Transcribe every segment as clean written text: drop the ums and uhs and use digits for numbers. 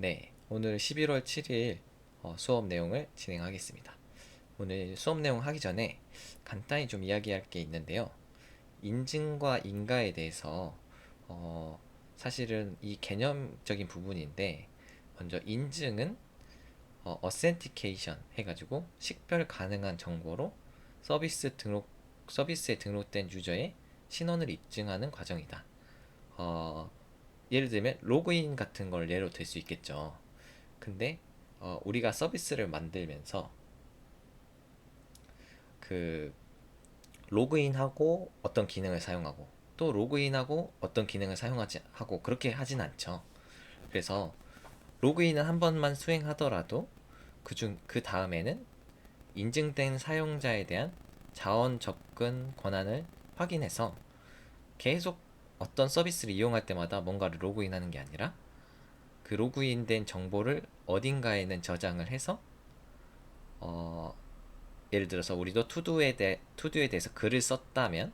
네, 오늘 11월 7일 수업 내용을 진행하겠습니다. 오늘 수업 내용 하기 전에 간단히 좀 이야기할 게 있는데요. 인증과 인가에 대해서 어, 사실은 이 개념적인 부분인데, 먼저 인증은 authentication 해가지고 식별 가능한 정보로 서비스 등록 서비스에 등록된 유저의 신원을 입증하는 과정이다. 어, 예를 들면 로그인 같은 걸 예로 들 수 있겠죠. 근데 우리가 서비스를 만들면서 그 로그인하고 어떤 기능을 사용하고 또 로그인하고 어떤 기능을 사용하지 하고 그렇게 하진 않죠. 그래서 로그인은 한 번만 수행하더라도 그 다음에는 인증된 사용자에 대한 자원 접근 권한을 확인해서 계속 어떤 서비스를 이용할 때마다 뭔가를 로그인하는 게 아니라 그 로그인된 정보를 어딘가에는 저장을 해서 어, 예를 들어서 우리도 투두에 대해서 글을 썼다면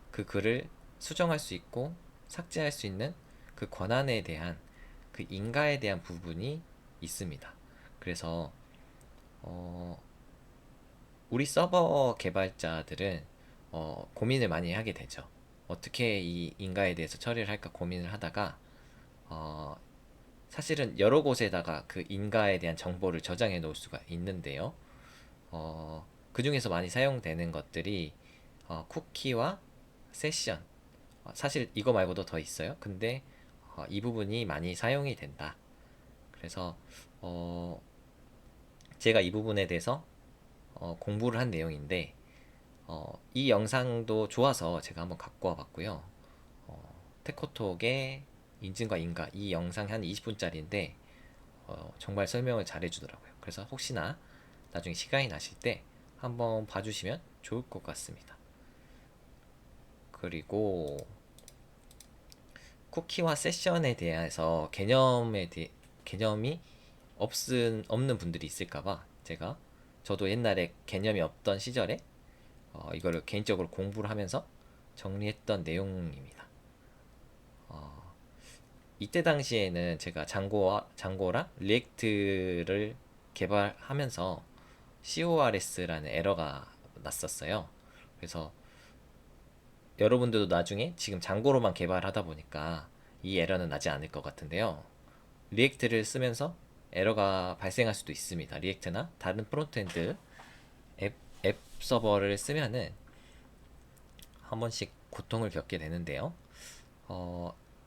그 글을 수정할 수 있고 삭제할 수 있는 그 권한에 대한 그 인가에 대한 부분이 있습니다. 그래서 어, 우리 서버 개발자들은 고민을 많이 하게 되죠. 어떻게 이 인가에 대해서 처리를 할까 고민을 하다가 어, 사실은 여러 곳에다가 그 인가에 대한 정보를 저장해 놓을 수가 있는데요. 그 중에서 많이 사용되는 것들이 쿠키와 세션. 사실 이거 말고도 더 있어요. 근데 이 부분이 많이 사용이 된다. 그래서 어, 제가 이 부분에 대해서 공부를 한 내용인데 이 영상도 좋아서 제가 한번 갖고 와봤고요. 테코톡의 인증과 인가 이 영상 한 20분짜리인데 정말 설명을 잘 해주더라고요. 그래서 혹시나 나중에 시간이 나실 때 한번 봐주시면 좋을 것 같습니다. 그리고 쿠키와 세션에 대해서 개념이 없는 분들이 있을까봐 저도 옛날에 개념이 없던 시절에 이거를 개인적으로 공부를 하면서 정리했던 내용입니다. 이때 당시에는 제가 장고랑 리액트를 개발하면서 CORS라는 에러가 났었어요. 그래서 여러분들도 나중에 지금 장고로만 개발하다 보니까 이 에러는 나지 않을 것 같은데요. 리액트를 쓰면서 에러가 발생할 수도 있습니다. 리액트나 다른 프론트엔드 앱, 앱 서버를 쓰면은 한 번씩 고통을 겪게 되는데요.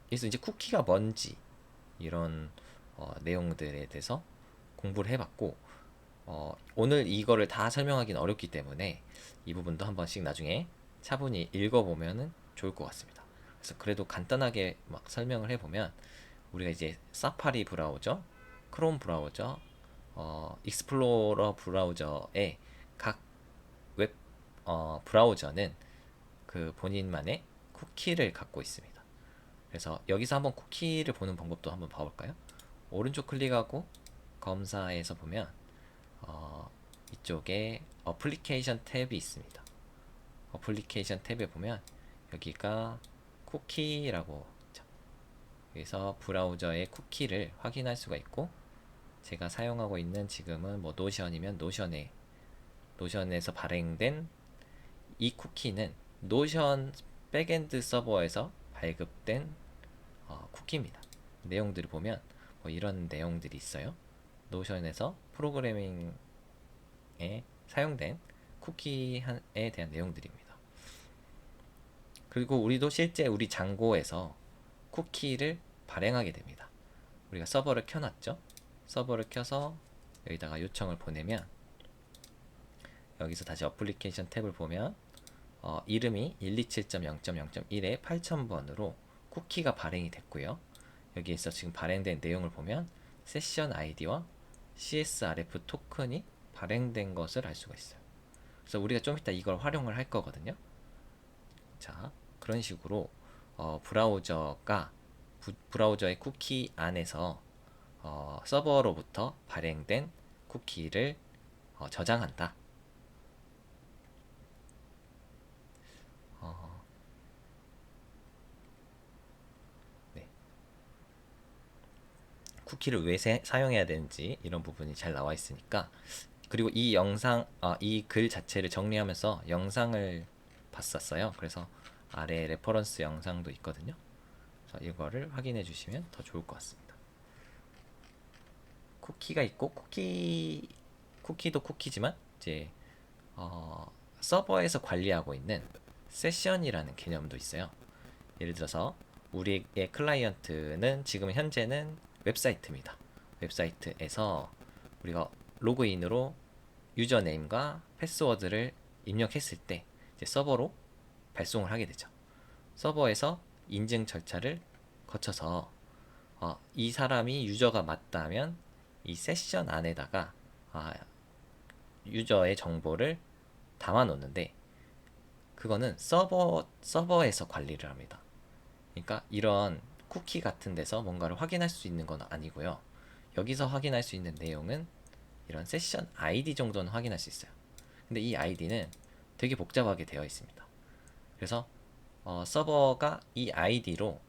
그래서 이제 쿠키가 뭔지 이런 내용들에 대해서 공부를 해봤고 오늘 이거를 다 설명하기는 어렵기 때문에 이 부분도 한 번씩 나중에 차분히 읽어보면 좋을 것 같습니다. 그래서 그래도 간단하게 막 설명을 해보면 우리가 이제 사파리 브라우저, 크롬 브라우저, 익스플로러 브라우저의 각 웹 브라우저는 그 본인만의 쿠키를 갖고 있습니다. 그래서 여기서 한번 쿠키를 보는 방법도 한번 봐볼까요? 오른쪽 클릭하고 검사에서 보면 이쪽에 어플리케이션 탭이 있습니다. 어플리케이션 탭에 보면 여기가 쿠키라고 있죠. 여기서 브라우저의 쿠키를 확인할 수가 있고 제가 사용하고 있는 지금은 뭐 노션이면 노션에서 발행된 이 쿠키는 노션 백엔드 서버에서 발급된 쿠키입니다. 내용들을 보면 뭐 이런 내용들이 있어요. 노션에서 프로그래밍에 사용된 쿠키에 대한 내용들입니다. 그리고 우리도 실제 우리 장고에서 쿠키를 발행하게 됩니다. 우리가 서버를 켜놨죠. 서버를 켜서 여기다가 요청을 보내면 여기서 다시 어플리케이션 탭을 보면 이름이 127.0.0.1에 8000번으로 쿠키가 발행이 됐고요. 여기에서 지금 발행된 내용을 보면 세션 아이디와 CSRF 토큰이 발행된 것을 알 수가 있어요. 그래서 우리가 좀 이따 이걸 활용을 할 거거든요. 자, 그런 식으로 브라우저의 쿠키 안에서 서버로부터 발행된 쿠키를 저장한다. 어, 네. 쿠키를 왜 사용해야 되는지 이런 부분이 잘 나와 있으니까. 그리고 이 글 자체를 정리하면서 영상을 봤었어요. 그래서 아래 레퍼런스 영상도 있거든요. 그래서 이거를 확인해 주시면 더 좋을 것 같습니다. 쿠키가 있고 쿠키도 쿠키지만 이제 서버에서 관리하고 있는 세션이라는 개념도 있어요. 예를 들어서 우리의 클라이언트는 지금 현재는 웹사이트입니다. 웹사이트에서 우리가 로그인으로 유저네임과 패스워드를 입력했을 때 이제 서버로 발송을 하게 되죠. 서버에서 인증 절차를 거쳐서 이 사람이 유저가 맞다면 이 세션 안에다가 유저의 정보를 담아 놓는데, 그거는 서버에서 관리를 합니다. 그러니까 이런 쿠키 같은 데서 뭔가를 확인할 수 있는 건 아니고요. 여기서 확인할 수 있는 내용은 이런 세션 아이디 정도는 확인할 수 있어요. 근데 이 아이디는 되게 복잡하게 되어 있습니다. 그래서 서버가 이 아이디로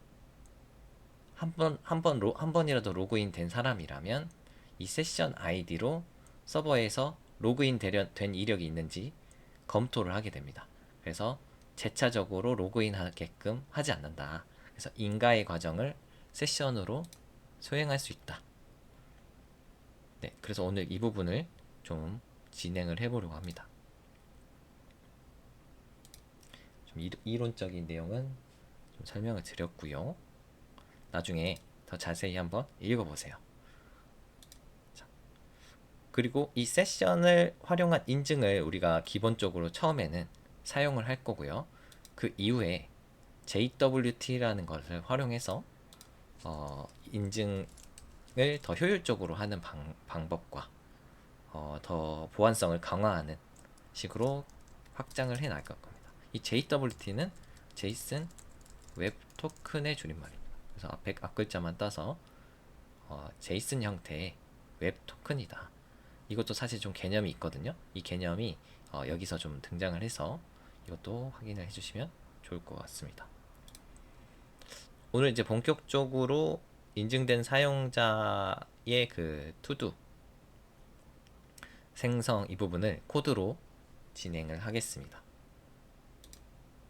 한 번이라도 로그인 된 사람이라면 이 세션 아이디로 서버에서 로그인 된 이력이 있는지 검토를 하게 됩니다. 그래서 재차적으로 로그인 하게끔 하지 않는다. 그래서 인가의 과정을 세션으로 소행할 수 있다. 네, 그래서 오늘 이 부분을 좀 진행을 해보려고 합니다. 좀 이론적인 내용은 좀 설명을 드렸고요. 나중에 더 자세히 한번 읽어보세요. 자, 그리고 이 세션을 활용한 인증을 우리가 기본적으로 처음에는 사용을 할 거고요. 그 이후에 JWT라는 것을 활용해서 인증을 더 효율적으로 하는 방법과 더 보안성을 강화하는 식으로 확장을 해 나갈 겁니다. 이 JWT는 제이슨 웹 토큰의 줄임말입니다. 그래서 앞글자만 따서 제이슨 형태의 웹 토큰이다. 이것도 사실 좀 개념이 있거든요. 이 개념이 여기서 좀 등장을 해서 이것도 확인을 해주시면 좋을 것 같습니다. 오늘 이제 본격적으로 인증된 사용자의 그 투두 생성 이 부분을 코드로 진행을 하겠습니다.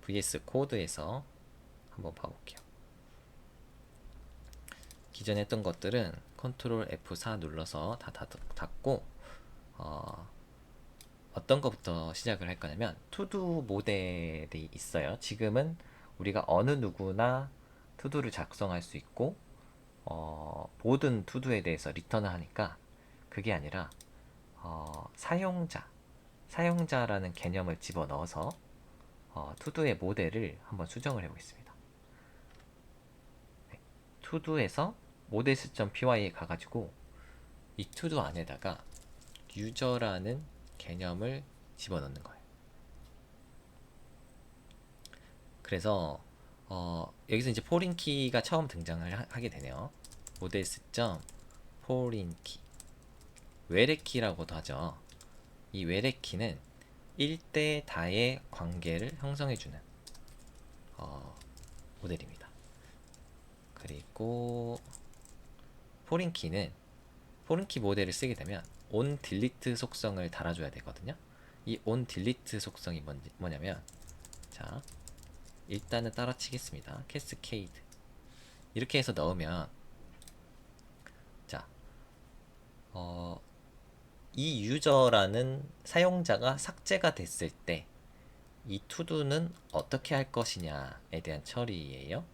VS 코드에서 한번 봐볼게요. 기존에 했던 것들은 컨트롤 F4 눌러서 다 닫고 어떤 것부터 시작을 할 거냐면 투두 모델이 있어요. 지금은 우리가 어느 누구나 투두를 작성할 수 있고 모든 투두에 대해서 리턴을 하니까 그게 아니라 사용자라는 개념을 집어넣어서 투두의 모델을 한번 수정을 해보겠습니다. 네, 투두에서 models.py에 가가지고 이 투두 안에다가 유저라는 개념을 집어넣는 거예요. 그래서 여기서 이제 포린키가 처음 등장을 하게 되네요. models.foreignKey 외래키라고도 하죠. 이 외래키는 1대 다의 관계를 형성해주는 모델입니다. 그리고 포린키는 포린키 모델을 쓰게 되면 on delete 속성을 달아줘야 되거든요. 이 on delete 속성이 뭐냐면, 자 일단은 따라치겠습니다. cascade 이렇게 해서 넣으면, 자 이 유저라는 사용자가 삭제가 됐을 때 이 투두는 어떻게 할 것이냐에 대한 처리예요.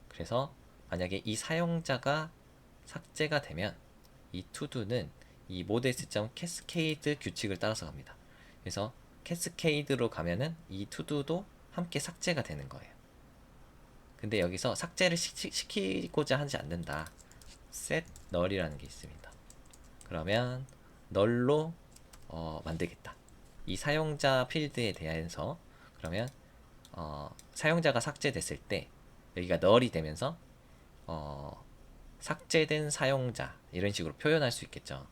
그래서 만약에 이 사용자가 삭제가 되면 이 투두는 이 models.cascade 규칙을 따라서 갑니다. 그래서 캐스케이드로 가면은 이 투두도 함께 삭제가 되는 거예요. 근데 여기서 삭제를 시키고자 하지 않는다. set null이라는 게 있습니다. 그러면 널로 만들겠다. 이 사용자 필드에 대해서 그러면 사용자가 삭제됐을 때 여기가 null이 되면서 삭제된 사용자 이런 식으로 표현할 수 있겠죠.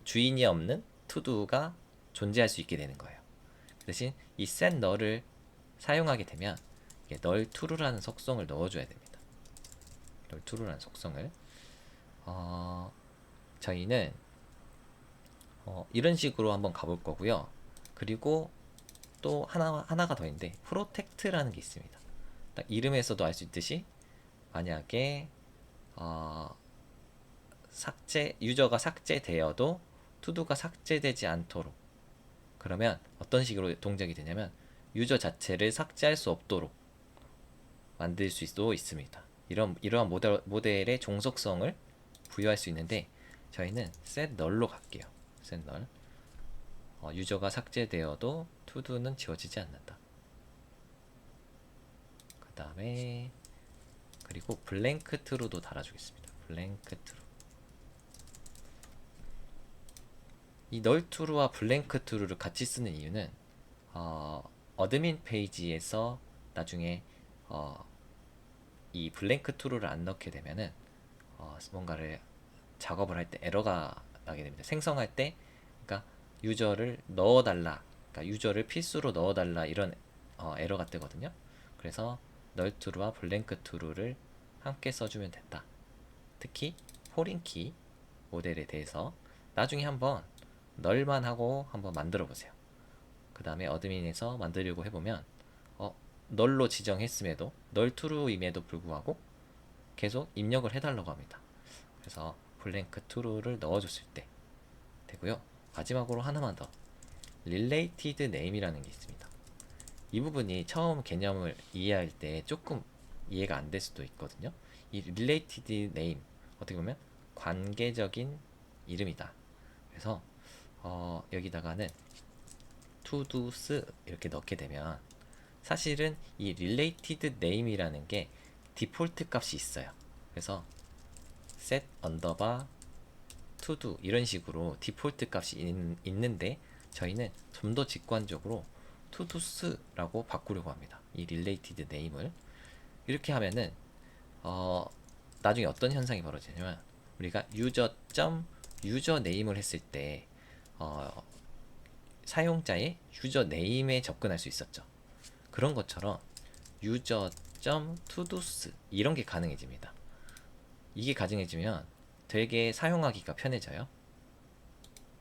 주인이 없는 투두가 존재할 수 있게 되는 거예요. 대신 이 set null을 사용하게 되면 null true라는 속성을 넣어줘야 됩니다. 널트루라는 속성을. 저희는 이런 식으로 한번 가볼 거고요. 그리고 또 하나가 더 있는데 프로텍트라는 게 있습니다. 딱 이름에서도 알 수 있듯이 만약에 유저가 삭제되어도 투두가 삭제되지 않도록, 그러면 어떤 식으로 동작이 되냐면 유저 자체를 삭제할 수 없도록 만들 수도 있습니다. 이러한 모델의 종속성을 부여할 수 있는데 저희는 set null로 갈게요. set null. 유저가 삭제되어도 투두는 지워지지 않는다. 그 다음에 그리고 블랭크 true도 달아주겠습니다. 블랭크 true. 이 null true와 블랭크 true를 같이 쓰는 이유는 어드민 페이지에서 나중에 이 블랭크 true를 안 넣게 되면은 뭔가를 작업을 할 때 에러가 나게 됩니다. 생성할 때, 그러니까 유저를 넣어달라, 그러니까 유저를 필수로 넣어달라, 이런 에러가 뜨거든요. 그래서 null true와 블랭크 true를 함께 써주면 된다. 특히 포린키 모델에 대해서 나중에 한번 널만 하고 한번 만들어 보세요. 그 다음에 어드민에서 만들려고 해보면 널로 지정했음에도 널 true임에도 불구하고 계속 입력을 해달라고 합니다. 그래서 블랭크 true를 넣어줬을 때 되고요. 마지막으로 하나만 더, related name이라는 게 있습니다. 이 부분이 처음 개념을 이해할 때 조금 이해가 안 될 수도 있거든요. 이 related name, 어떻게 보면 관계적인 이름이다. 그래서 여기다가는 todos 이렇게 넣게 되면 사실은 이 related name이라는 게 디폴트 값이 있어요. 그래서 set underbar to 이런 식으로 디폴트 값이 있는데 저희는 좀 더 직관적으로 todos라고 바꾸려고 합니다. 이 related name을 이렇게 하면은 나중에 어떤 현상이 벌어지냐면 우리가 user name을 했을 때 사용자의 유저 네임에 접근할 수 있었죠. 그런 것처럼 user.todos 이런 게 가능해집니다. 이게 가능해지면 되게 사용하기가 편해져요.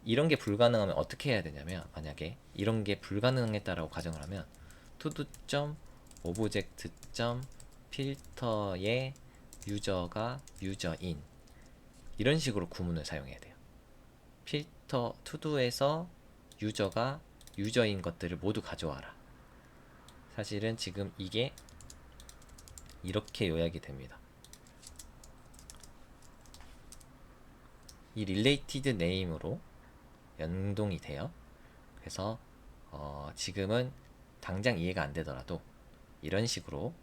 이런 게 불가능하면 어떻게 해야 되냐면, 만약에 이런 게 불가능했다라고 가정을 하면 todo.object.filter의 유저가 유저인 이런 식으로 구문을 사용해야 돼요. 필터 to도에서 유저가 유저인 것들을 모두 가져와라. 사실은 지금 이게 이렇게 요약이 됩니다. 이 related name으로 연동이 돼요. 그래서 지금은 당장 이해가 안 되더라도 이런 식으로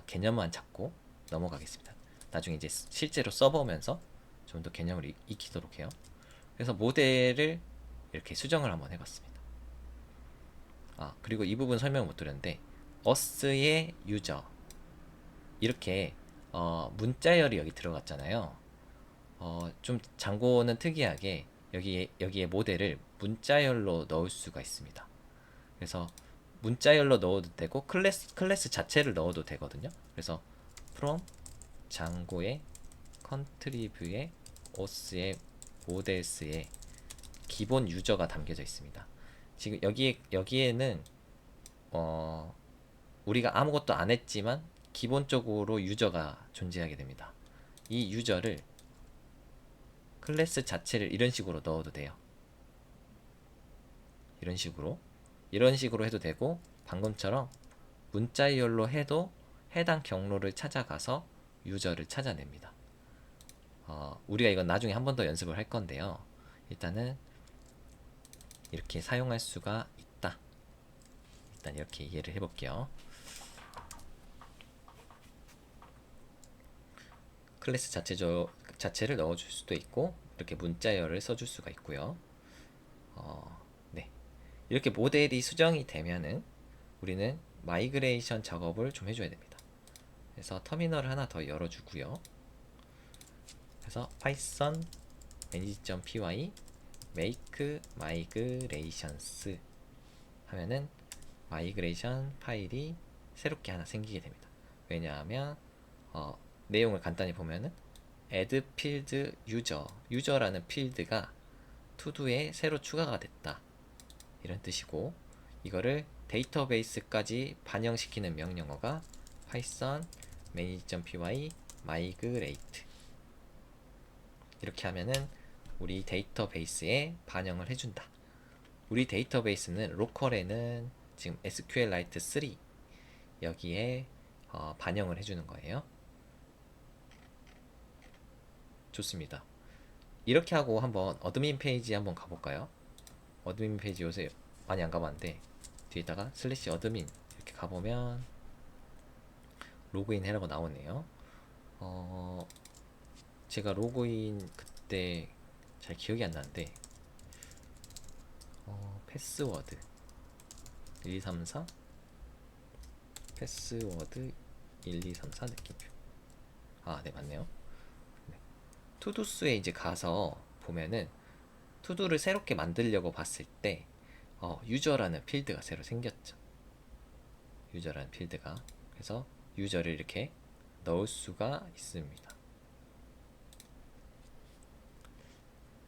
개념만 잡고 넘어가겠습니다. 나중에 이제 실제로 써보면서 좀 더 개념을 익히도록 해요. 그래서 모델을 이렇게 수정을 한번 해봤습니다. 그리고 이 부분 설명을 못 드렸는데 us의 유저 이렇게 문자열이 여기 들어갔잖아요. 좀 장고는 특이하게 여기에 모델을 문자열로 넣을 수가 있습니다. 그래서 문자열로 넣어도 되고 클래스 자체를 넣어도 되거든요. 그래서 from 장고의 contribue의 os의 models의 기본 유저가 담겨져 있습니다. 지금 여기에는 우리가 아무것도 안 했지만 기본적으로 유저가 존재하게 됩니다. 이 유저를 클래스 자체를 이런 식으로 넣어도 돼요. 이런 식으로 해도 되고, 방금처럼 문자열로 해도 해당 경로를 찾아가서 유저를 찾아냅니다. 우리가 이건 나중에 한 번 더 연습을 할 건데요. 일단은 이렇게 사용할 수가 있다. 일단 이렇게 이해를 해볼게요. 클래스 자체를 넣어줄 수도 있고, 이렇게 문자열을 써줄 수가 있고요. 네. 이렇게 모델이 수정이 되면은 우리는 마이그레이션 작업을 좀 해줘야 됩니다. 그래서 터미널을 하나 더 열어주고요. 그래서 python manage.py make migrations 하면은 마이그레이션 파일이 새롭게 하나 생기게 됩니다. 왜냐하면 내용을 간단히 보면은 add field user, user라는 필드가 투두에 새로 추가가 됐다, 이런 뜻이고, 이거를 데이터베이스까지 반영시키는 명령어가 python manage.py migrate. 이렇게 하면은 우리 데이터베이스에 반영을 해준다. 우리 데이터베이스는 로컬에는 지금 SQLite 3 여기에 반영을 해주는 거예요. 좋습니다. 이렇게 하고 한번 어드민 페이지 한번 가볼까요? 어드민 페이지 요새 많이 안 가봤는데 뒤에다가 슬래시 어드민 이렇게 가보면 로그인 해라고 나오네요. 제가 로그인 그때 잘 기억이 안 나는데 패스워드 1234 패스워드 1234 느낌표. 네, 맞네요. 네. 투두스에 이제 가서 보면은 투두를 새롭게 만들려고 봤을 때 유저라는 필드가 새로 생겼죠. 유저라는 필드가. 그래서 유저를 이렇게 넣을 수가 있습니다.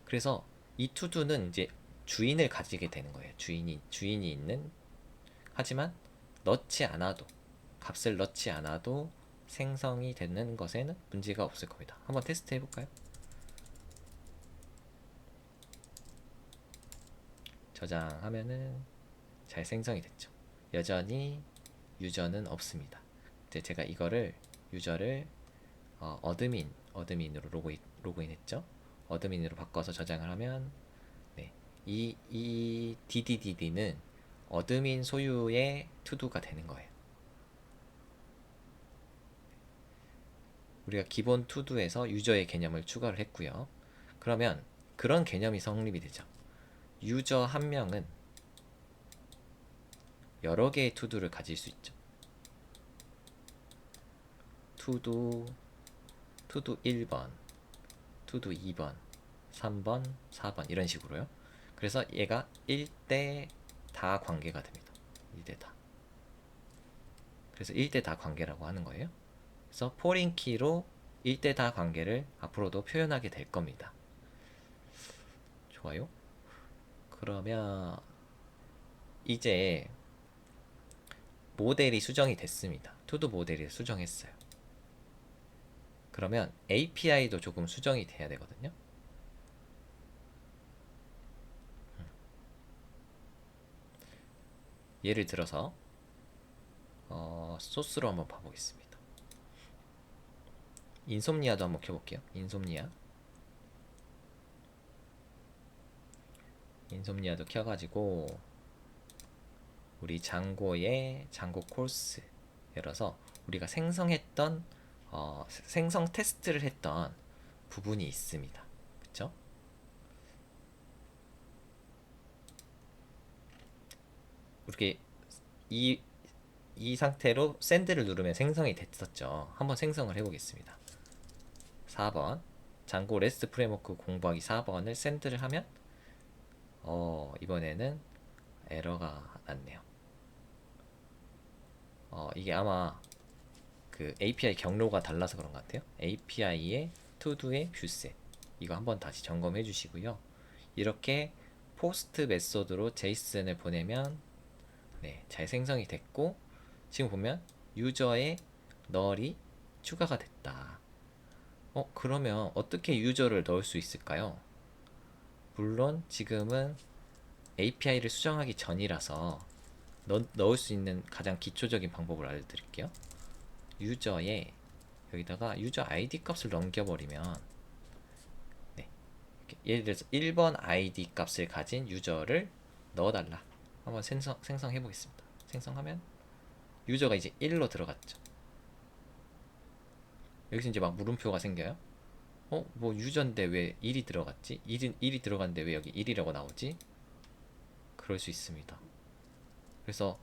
그래서 이 투두는 이제 주인을 가지게 되는 거예요. 주인이 있는, 하지만 넣지 않아도, 값을 넣지 않아도 생성이 되는 것에는 문제가 없을 겁니다. 한번 테스트 해볼까요? 저장하면은 잘 생성이 됐죠. 여전히 유저는 없습니다. 이제 제가 이거를 유저를 어드민으로 로그인했죠. 어드민으로 바꿔서 저장을 하면, 네, 이 DDD는 어드민 소유의 투두가 되는 거예요. 우리가 기본 투두에서 유저의 개념을 추가를 했고요. 그러면 그런 개념이 성립이 되죠. 유저 한 명은 여러 개의 투두를 가질 수 있죠. 투두 1번, 투두 2번, 3번, 4번 이런 식으로요. 그래서 얘가 1대 다 관계가 됩니다. 1대 다. 그래서 1대 다 관계라고 하는 거예요. 그래서 포린 키로 1대 다 관계를 앞으로도 표현하게 될 겁니다. 좋아요. 그러면 이제 모델이 수정이 됐습니다. 투두 모델이 수정했어요. 그러면 API도 조금 수정이 돼야 되거든요. 예를 들어서 소스로 한번 봐보겠습니다. 인솜니아도 한번 켜볼게요. 인솜니아도 켜가지고 우리 장고의 장고 코스 열어서 우리가 생성했던 생성 테스트를 했던 부분이 있습니다. 그쵸? 이렇게 이 상태로 샌드를 누르면 생성이 됐었죠. 한번 생성을 해보겠습니다. 4번 장고 레스트 프레임워크 공부하기 4번을 샌드를 하면 이번에는 에러가 났네요. 이게 아마 그 API 경로가 달라서 그런 것 같아요. API의 투두의 뷰셋 이거 한번 다시 점검해 주시고요. 이렇게 포스트 메소드로 제이슨을 보내면 네, 잘 생성이 됐고, 지금 보면 유저의 널이 추가가 됐다. 그러면 어떻게 유저를 넣을 수 있을까요? 물론 지금은 API를 수정하기 전이라서 넣을 수 있는 가장 기초적인 방법을 알려드릴게요. 유저에 여기다가 유저 ID 값을 넘겨버리면, 네, 예를 들어서 1번 ID 값을 가진 유저를 넣어달라. 한번 생성해 보겠습니다. 생성하면 유저가 이제 1로 들어갔죠. 여기서 이제 막 물음표가 생겨요. 뭐 유저인데 왜 1이 들어갔지? 1이 들어갔는데 왜 여기 1이라고 나오지? 그럴 수 있습니다. 그래서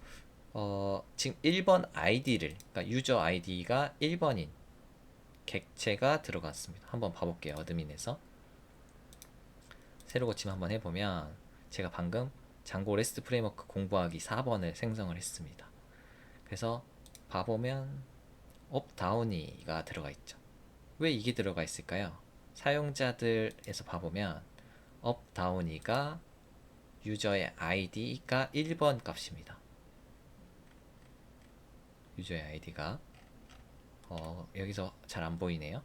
지금 1번 아이디를, 그러니까 유저 아이디가 1번인 객체가 들어갔습니다. 한번 봐볼게요. 어드민에서 새로 고침 한번 해보면 제가 방금 장고 레스트 프레임워크 공부하기 4번을 생성을 했습니다. 그래서 봐보면 업 다운이가 들어가 있죠. 왜 이게 들어가 있을까요? 사용자들에서 봐보면 업, 다운이가 유저의 아이디가 1번 값입니다. 유저의 아이디가 여기서 잘 안 보이네요.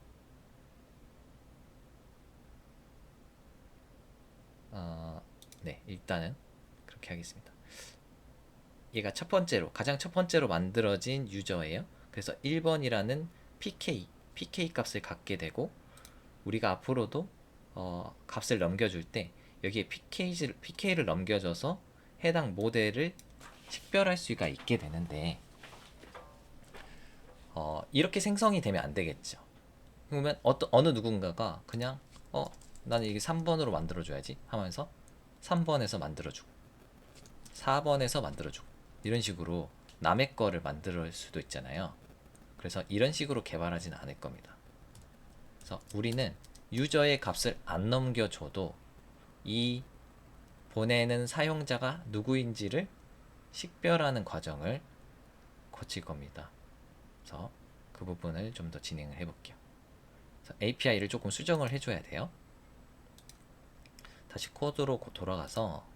네, 일단은 그렇게 하겠습니다. 얘가 가장 첫 번째로 만들어진 유저예요. 그래서 1번이라는 PK 값을 갖게 되고, 우리가 앞으로도 값을 넘겨줄 때 여기에 PK를 넘겨줘서 해당 모델을 식별할 수가 있게 되는데, 이렇게 생성이 되면 안 되겠죠. 그러면 어느 누군가가 그냥 나는 이게 3번으로 만들어줘야지 하면서 3번에서 만들어주고 4번에서 만들어주고 이런 식으로 남의 거를 만들 수도 있잖아요. 그래서 이런 식으로 개발하지는 않을 겁니다. 그래서 우리는 유저의 값을 안 넘겨줘도 이 보내는 사용자가 누구인지를 식별하는 과정을 거칠 겁니다. 그래서 그 부분을 좀 더 진행을 해볼게요. API를 조금 수정을 해줘야 돼요. 다시 코드로 돌아가서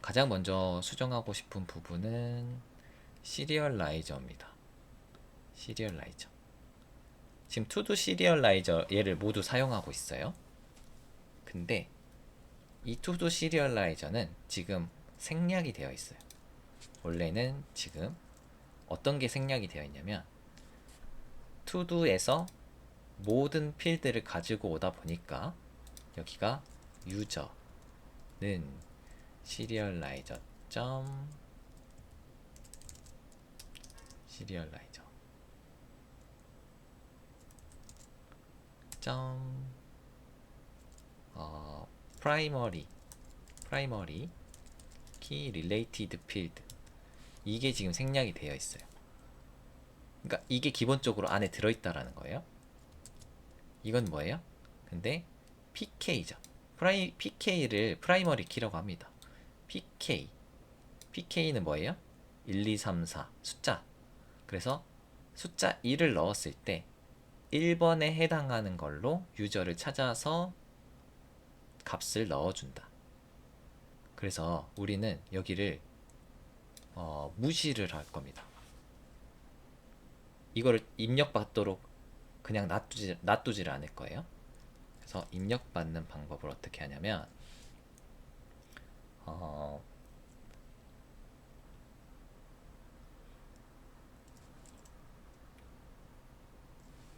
가장 먼저 수정하고 싶은 부분은 시리얼라이저입니다. 시리얼라이저. 지금 투두 시리얼라이저 얘를 모두 사용하고 있어요. 근데 이 투두 시리얼라이저는 지금 생략이 되어 있어요. 원래는 지금 어떤 게 생략이 되어 있냐면 투두에서 모든 필드를 가지고 오다 보니까 여기가 유저는 시리얼라이저 시리얼라이저 프라이머리 키 릴레이티드 필드, 이게 지금 생략이 되어 있어요. 그러니까 이게 기본적으로 안에 들어있다라는 거예요. 이건 뭐예요? 근데 PK죠. PK를 프라이머리 키라고 합니다. PK는 뭐예요? 1, 2, 3, 4 숫자. 그래서 숫자 1을 넣었을 때 1번에 해당하는 걸로 유저를 찾아서 값을 넣어준다. 그래서 우리는 여기를 무시를 할 겁니다. 이거를 입력받도록 그냥 놔두지를 않을 거예요. 그래서 입력받는 방법을 어떻게 하냐면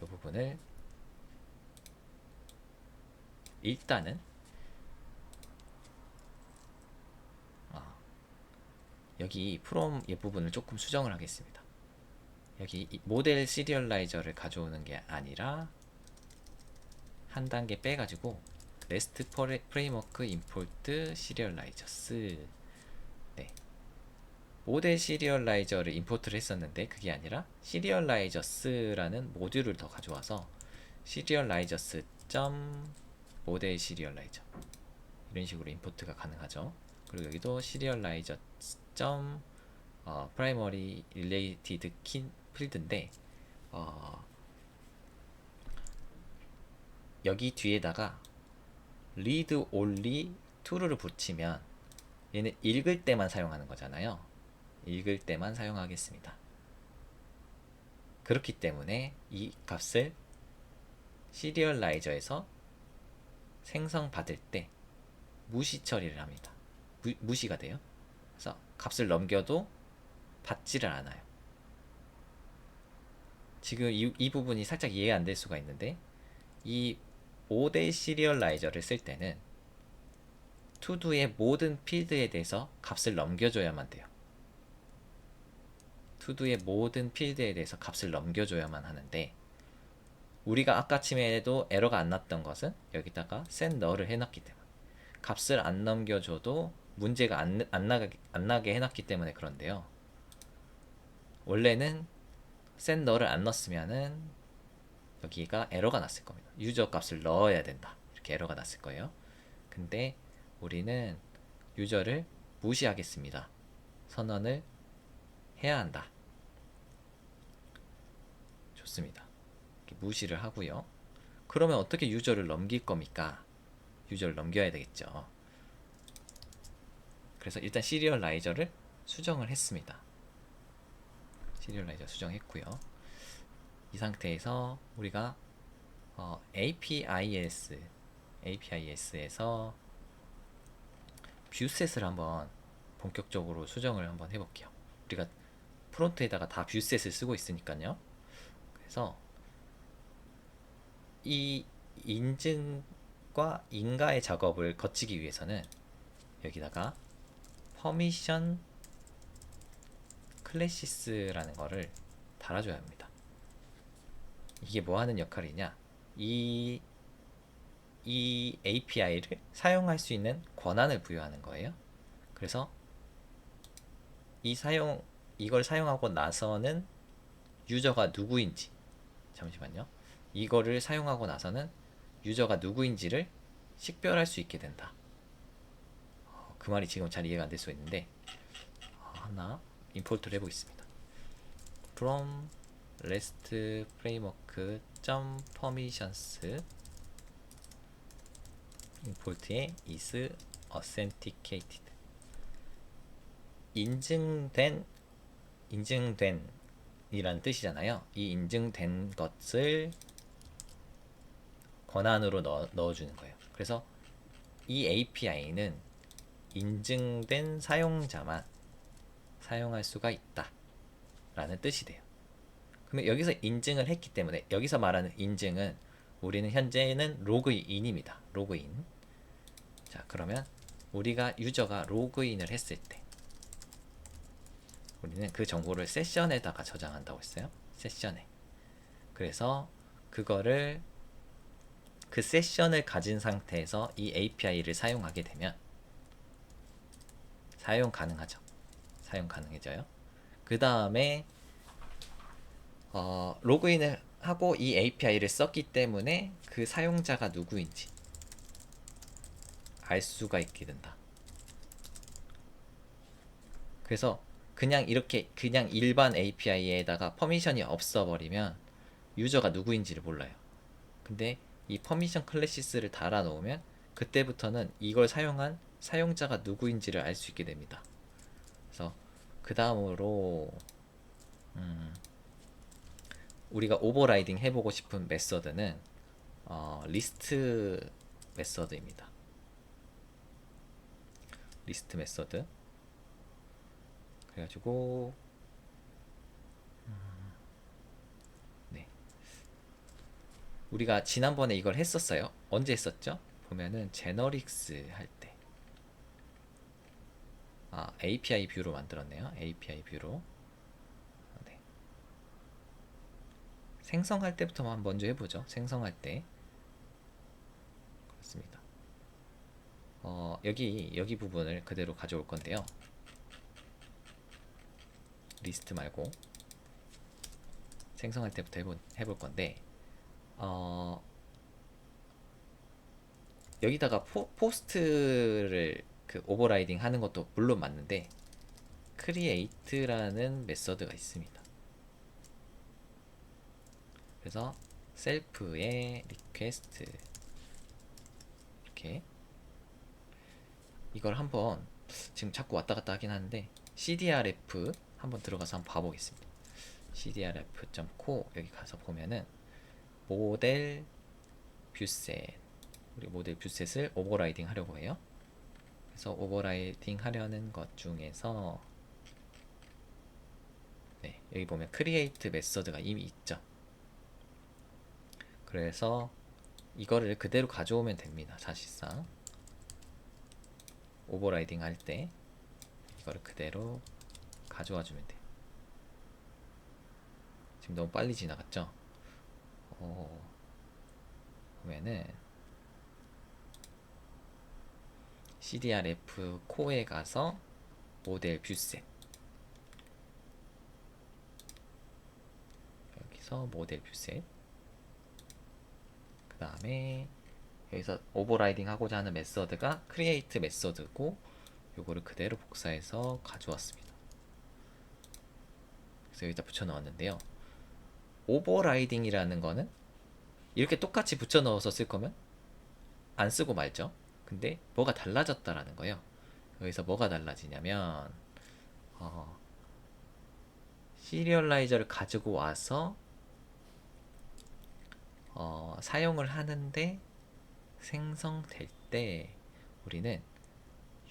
이 부분을 일단은 여기 프롬 이 부분을 조금 수정을 하겠습니다. 여기 모델 시리얼라이저를 가져오는 게 아니라 한 단계 빼가지고 REST 프레임워크 임포트 시리얼라이저스, 네, 모델 시리얼라이저를 임포트를 했었는데 그게 아니라 시리얼라이저스라는 모듈을 더 가져와서 시리얼라이저스 모델 시리얼라이저 이런 식으로 임포트가 가능하죠. 그리고 여기도 시리얼라이저 프라이머리 릴레이티드 키 필드인데 여기 뒤에다가 read only true를 붙이면 얘는 읽을 때만 사용하는 거잖아요. 읽을 때만 사용하겠습니다. 그렇기 때문에 이 값을 시리얼라이저에서 생성받을 때 무시 처리를 합니다. 무시가 돼요. 그래서 값을 넘겨도 받지를 않아요. 지금 이 부분이 살짝 이해가 안 될 수가 있는데, 이 5대 시리얼라이저를 쓸 때는 투두의 모든 필드에 대해서 값을 넘겨줘야만 돼요. 투두의 모든 필드에 대해서 값을 넘겨줘야만 하는데, 우리가 아까 침에도 에러가 안 났던 것은 여기다가 set null을 해놨기 때문에, 값을 안 넘겨줘도 문제가 안 나게 해놨기 때문에 그런데요. 원래는 set null을 안 넣었으면은 여기가 에러가 났을 겁니다. 유저 값을 넣어야 된다, 이렇게 에러가 났을 거예요. 근데 우리는 유저를 무시하겠습니다. 선언을 해야 한다. 좋습니다. 무시를 하고요. 그러면 어떻게 유저를 넘길 겁니까? 유저를 넘겨야 되겠죠. 그래서 일단 시리얼라이저를 수정을 했습니다. 시리얼라이저 수정했고요. 이 상태에서 우리가 APIS에서 뷰셋을 한번 본격적으로 수정을 한번 해볼게요. 우리가 프론트에다가 다 뷰셋을 쓰고 있으니까요. 그래서 이 인증과 인가의 작업을 거치기 위해서는 여기다가 퍼미션 클래시스라는 거를 달아줘야 합니다. 이게 뭐 하는 역할이냐? 이 API를 사용할 수 있는 권한을 부여하는 거예요. 그래서 이걸 사용하고 나서는 유저가 누구인지, 잠시만요. 이거를 사용하고 나서는 유저가 누구인지를 식별할 수 있게 된다. 그 말이 지금 잘 이해가 안 될 수 있는데, 하나 임포트를 해보겠습니다. from REST framework permissions import에 is authenticated. 인증된 이란 뜻이잖아요. 이 인증된 것을 권한으로 넣어주는 거예요. 그래서 이 API는 인증된 사용자만 사용할 수가 있다 라는 뜻이 돼요. 그러면 여기서 인증을 했기 때문에, 여기서 말하는 인증은 우리는 현재는 로그인입니다. 로그인. 자, 그러면 우리가 유저가 로그인을 했을 때 우리는 그 정보를 세션에다가 저장한다고 했어요. 세션에. 그래서 그거를 그 세션을 가진 상태에서 이 API를 사용하게 되면 사용 가능하죠. 사용 가능해져요. 그 다음에 로그인을 하고 이 API를 썼기 때문에 그 사용자가 누구인지 알 수가 있게 된다. 그래서 그냥 이렇게 그냥 일반 API에다가 퍼미션이 없어버리면 유저가 누구인지를 몰라요. 근데 이 퍼미션 클래시스를 달아 놓으면 그때부터는 이걸 사용한 사용자가 누구인지를 알 수 있게 됩니다. 그래서 그 다음으로 우리가 오버라이딩 해보고 싶은 메서드는 리스트 메서드입니다. 리스트 메서드. 그래가지고 네, 우리가 지난번에 이걸 했었어요. 언제 했었죠? 보면은 제너릭스 할 때. API 뷰로 만들었네요. API 뷰로. 네. 생성할 때부터만 먼저 해보죠. 생성할 때. 그렇습니다. 여기 부분을 그대로 가져올 건데요. 리스트 말고 생성할 때부터 해볼 건데, 여기다가 포스트를 그 오버라이딩 하는 것도 물론 맞는데 create라는 메서드가 있습니다. 그래서 셀프의 request 이렇게 이걸 한번 지금 자꾸 왔다 갔다 하긴 하는데 cdrf 한번 들어가서 한번 봐보겠습니다. cdrf.co 여기 가서 보면은 모델 뷰셋, 우리 모델 뷰셋을 오버라이딩 하려고 해요. 그래서 오버라이딩 하려는 것 중에서 네, 여기 보면 create 메서드가 이미 있죠. 그래서 이거를 그대로 가져오면 됩니다. 사실상 오버라이딩 할 때 이거를 그대로 가져와 주면 돼요. 지금 너무 빨리 지나갔죠? 보면은 cdrf 코어에 가서 모델 뷰셋, 여기서 모델 뷰셋, 그 다음에 여기서 오버라이딩 하고자 하는 메서드가 create 메서드고 요거를 그대로 복사해서 가져왔습니다. 그래서 여기다 붙여 넣었는데요. 오버라이딩이라는 거는 이렇게 똑같이 붙여 넣어서 쓸 거면 안 쓰고 말죠. 근데 뭐가 달라졌다라는 거예요. 여기서 뭐가 달라지냐면 어, 시리얼라이저를 가지고 와서 사용을 하는데 생성될 때 우리는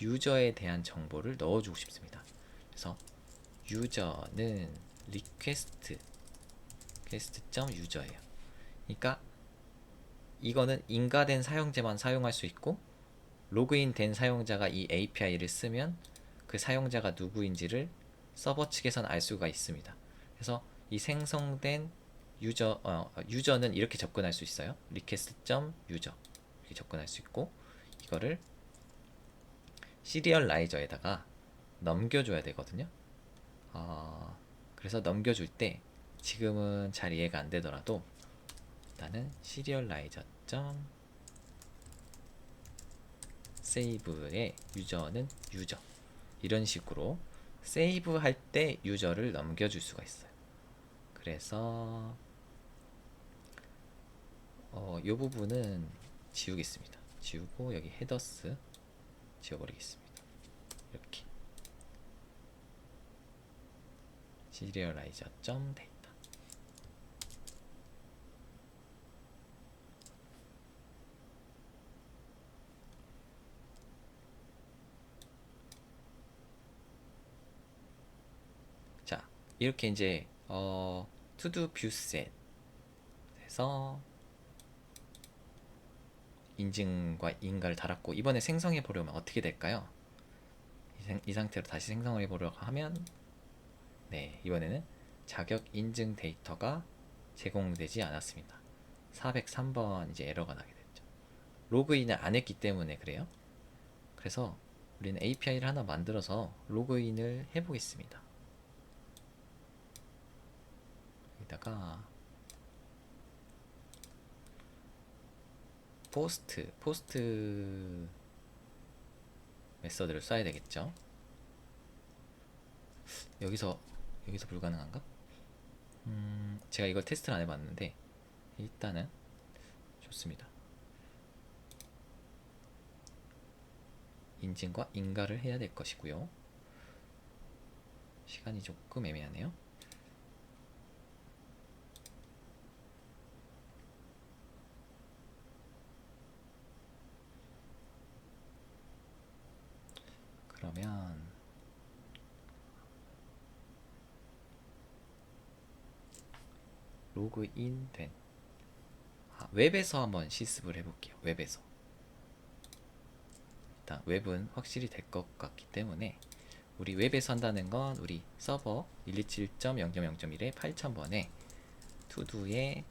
유저에 대한 정보를 넣어주고 싶습니다. 그래서 유저는 request.user예요. 그러니까 이거는 인가된 사용자만 사용할 수 있고 로그인 된 사용자가 이 API를 쓰면 그 사용자가 누구인지를 서버 측에서는 알 수가 있습니다. 그래서 이 생성된 유저는 이렇게 접근할 수 있어요. request.user 이렇게 접근할 수 있고 이거를 시리얼라이저에다가 넘겨줘야 되거든요. 그래서 넘겨줄 때 지금은 잘 이해가 안 되더라도 일단은 시리얼라이저 세이브의 유저는 유저 이런 식으로 세이브 할 때 유저를 넘겨줄 수가 있어요. 그래서 이 부분은 지우겠습니다. 지우고 여기 헤더스 지워버리겠습니다. 이렇게 시리얼라이저 데이터 자 이렇게 이제 투두 뷰셋에서 인증과 인가를 달았고 이번에 생성해 보려면 어떻게 될까요? 이 상태로 다시 생성해 보려고 하면 네 이번에는 자격 인증 데이터가 제공되지 않았습니다. 403번 이제 에러가 나게 됐죠. 로그인을 안 했기 때문에 그래요. 그래서 우리는 API를 하나 만들어서 로그인을 해보겠습니다. 여기다가 포스트 메서드를 써야 되겠죠. 여기서 불가능한가? 제가 이걸 테스트를 안 해봤는데 일단은 좋습니다. 인증과 인가를 해야 될 것이고요. 시간이 조금 애매하네요. 그러면 로그인 된 웹에서 한번 실습을 해볼게요. 웹에서 일단 웹은 확실히 될 것 같기 때문에 우리 웹에서 한다는 건 우리 서버 127.0.0.1에 8000번에 투두의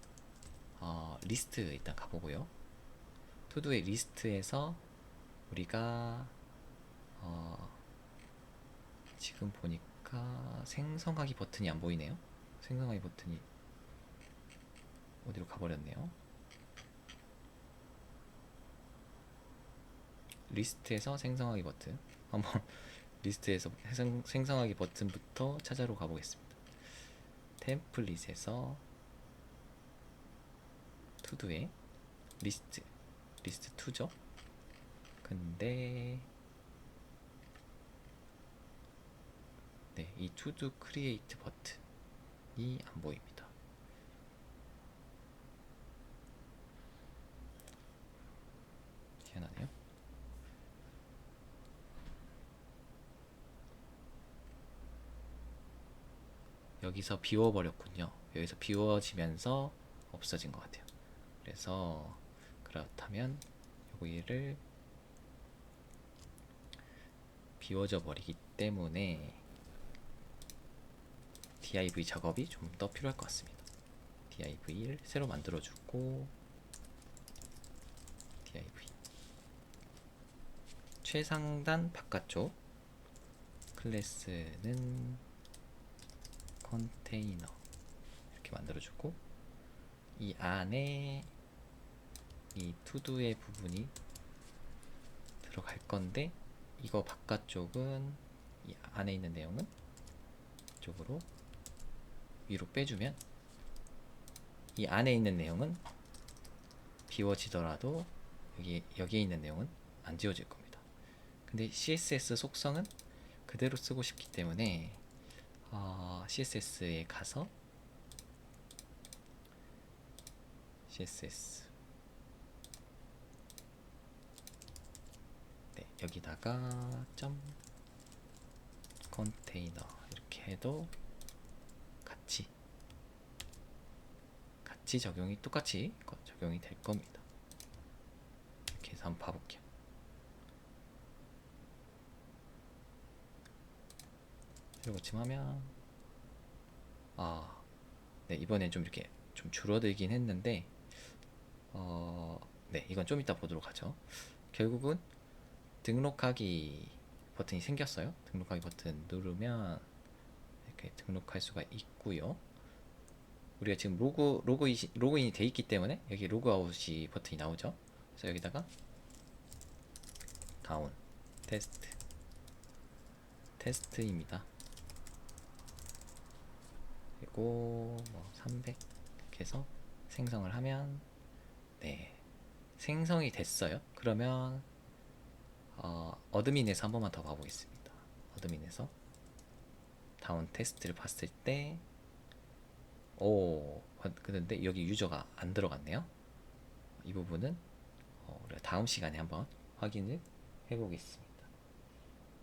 리스트 일단 가보고요. 투두의 리스트에서 우리가 지금 보니까 생성하기 버튼이 안 보이네요. 생성하기 버튼이 어디로 가버렸네요. 리스트에서 생성하기 버튼 한번 리스트에서 생성하기 버튼부터 찾아러 가보겠습니다. 템플릿에서 투두에 리스트 2죠. 근데 네, 이 투두 크리에이트 버튼이 안 보입니다. 희한하네요. 여기서 비워버렸군요. 여기서 비워지면서 없어진 것 같아요. 그래서 그렇다면 여기를 비워져 버리기 때문에 div 작업이 좀 더 필요할 것 같습니다. div를 새로 만들어주고 div 최상단 바깥쪽 클래스는 컨테이너 이렇게 만들어주고 이 안에 이 투두의 부분이 들어갈 건데 이거 바깥쪽은 이 안에 있는 내용은 이쪽으로 위로 빼주면 이 안에 있는 내용은 비워지더라도 여기에 있는 내용은 안 지워질 겁니다. 근데 CSS 속성은 그대로 쓰고 싶기 때문에 CSS에 가서 CSS 네, 여기다가 점 컨테이너 이렇게 해도 같이 똑같이 적용이 될 겁니다. 이렇게 해서 한번 봐볼게요. 새로 고침하면 네, 이번엔 좀 이렇게 좀 줄어들긴 했는데 네, 이건 좀 이따 보도록 하죠. 결국은 등록하기 버튼이 생겼어요. 등록하기 버튼 누르면 이렇게 등록할 수가 있고요. 우리가 지금 로그인이 돼 있기 때문에 여기 로그아웃이 버튼이 나오죠. 그래서 여기다가 다운 테스트입니다. 그리고 뭐 300 이렇게 해서 생성을 하면 네, 생성이 됐어요. 그러면 어드민에서 한 번만 더 봐보겠습니다. 어드민에서 다운 테스트를 봤을 때 그런데 여기 유저가 안 들어갔네요. 이 부분은 우리가 다음 시간에 한번 확인을 해보겠습니다.